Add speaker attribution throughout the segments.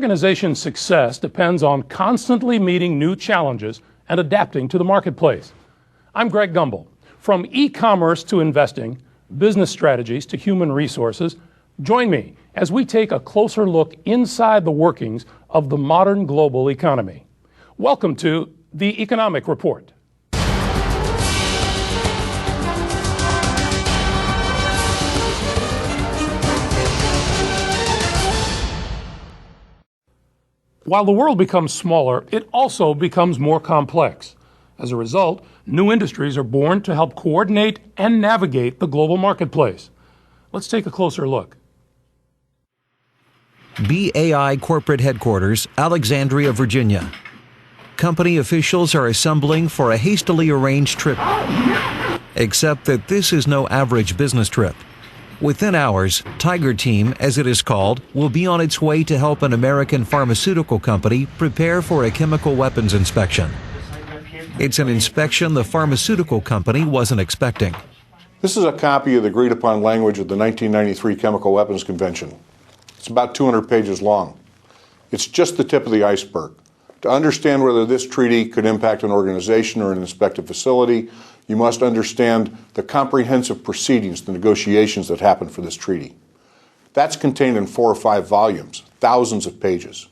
Speaker 1: organization's success depends on constantly meeting new challenges and adapting to the marketplace. I'm Greg Gumbel. From e-commerce to investing, business strategies to human resources, join me as we take a closer look inside the workings of the modern global economy. Welcome to the Economic Report. While the world becomes smaller, it also becomes more complex. As a result, new industries are born to help coordinate and navigate the global marketplace. Let's take a closer look.
Speaker 2: BAI corporate headquarters, Alexandria, Virginia. Company officials are assembling for a hastily arranged trip. Except that this is no average business trip. Within hours, Tiger Team, as it is called, will be on its way to help an American pharmaceutical company prepare for a chemical weapons inspection. It's an inspection the pharmaceutical company wasn't expecting.
Speaker 3: This is a copy of the agreed-upon language of the 1993 Chemical Weapons Convention. It's about 200 pages long. It's just the tip of the iceberg. To understand whether this treaty could impact an organization or an inspected facility, you must understand the comprehensive proceedings, the negotiations that happen for this treaty. That's contained in 4 or 5 volumes, thousands of pages.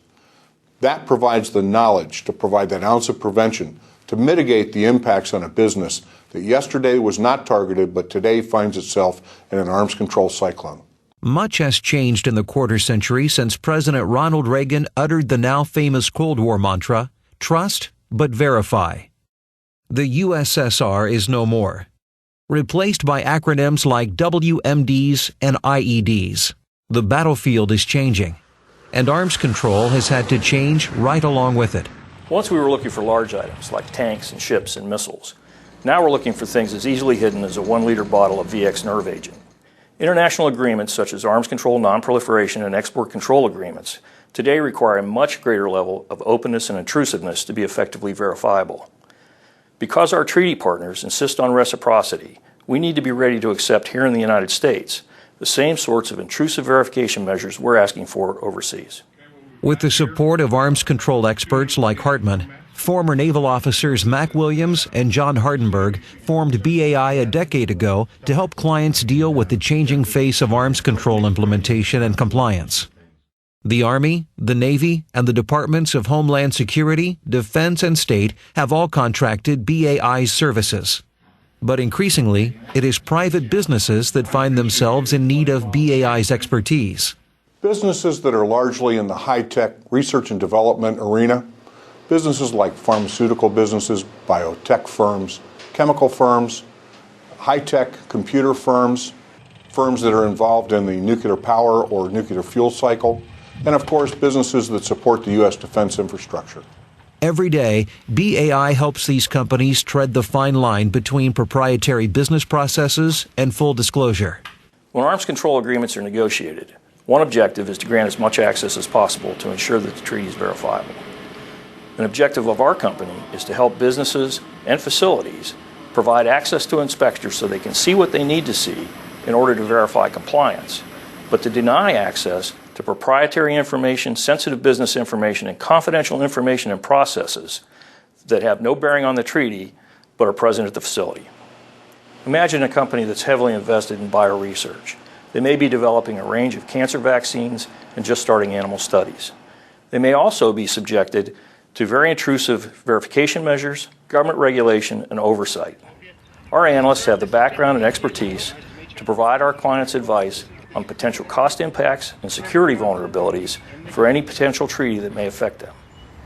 Speaker 3: That provides the knowledge to provide that ounce of prevention to mitigate the impacts on a business that yesterday was not targeted but today finds itself in an arms control cyclone.
Speaker 2: Much has changed in the quarter century since President Ronald Reagan uttered the now famous Cold War mantra, trust but verify. The USSR is no more, replaced by acronyms like WMDs and IEDs. The battlefield is changing, and arms control has had to change right along with it.
Speaker 4: Once we were looking for large items like tanks and ships and missiles. Now we're looking for things as easily hidden as a 1-liter bottle of VX nerve agent. International agreements such as arms control, non-proliferation, and export control agreements today require a much greater level of openness and intrusiveness to be effectively verifiable. Because our treaty partners insist on reciprocity, we need to be ready to accept here in the United States the same sorts of intrusive verification measures we're asking for overseas.
Speaker 2: With the support of arms control experts like Hartman, former naval officers Mac Williams and John Hardenberg formed BAI a decade ago to help clients deal with the changing face of arms control implementation and compliance. The Army, the Navy, and the Departments of Homeland Security, Defense, and State have all contracted BAI's services. But increasingly, it is private businesses that find themselves in need of BAI's expertise.
Speaker 3: Businesses that are largely in the high-tech research and development arena, businesses like pharmaceutical businesses, biotech firms, chemical firms, high-tech computer firms, firms that are involved in the nuclear power or nuclear fuel cycle, and of course businesses that support the U.S. defense infrastructure.
Speaker 2: Every day, BAI helps these companies tread the fine line between proprietary business processes and full disclosure.
Speaker 4: When arms control agreements are negotiated, one objective is to grant as much access as possible to ensure that the treaty is verifiable. An objective of our company is to help businesses and facilities provide access to inspectors so they can see what they need to see in order to verify compliance, but to deny access to proprietary information, sensitive business information, and confidential information and processes that have no bearing on the treaty but are present at the facility. Imagine a company that's heavily invested in bioresearch. They may be developing a range of cancer vaccines and just starting animal studies. They may also be subjected to very intrusive verification measures, government regulation, and oversight. Our analysts have the background and expertise to provide our clients advice on potential cost impacts and security vulnerabilities for any potential treaty that may affect them.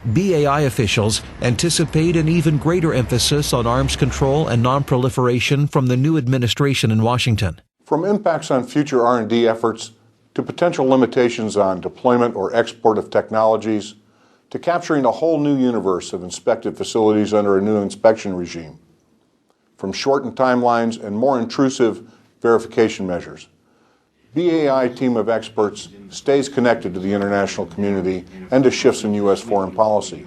Speaker 2: BAI officials anticipate an even greater emphasis on arms control and non-proliferation from the new administration in Washington.
Speaker 3: From impacts on future R&D efforts to potential limitations on deployment or export of technologies to capturing a whole new universe of inspected facilities under a new inspection regime. From shortened timelines and more intrusive verification measures. BAI team of experts stays connected to the international community and to shifts in U.S. foreign policy.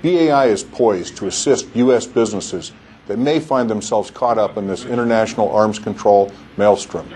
Speaker 3: BAI is poised to assist U.S. businesses that may find themselves caught up in this international arms control maelstrom.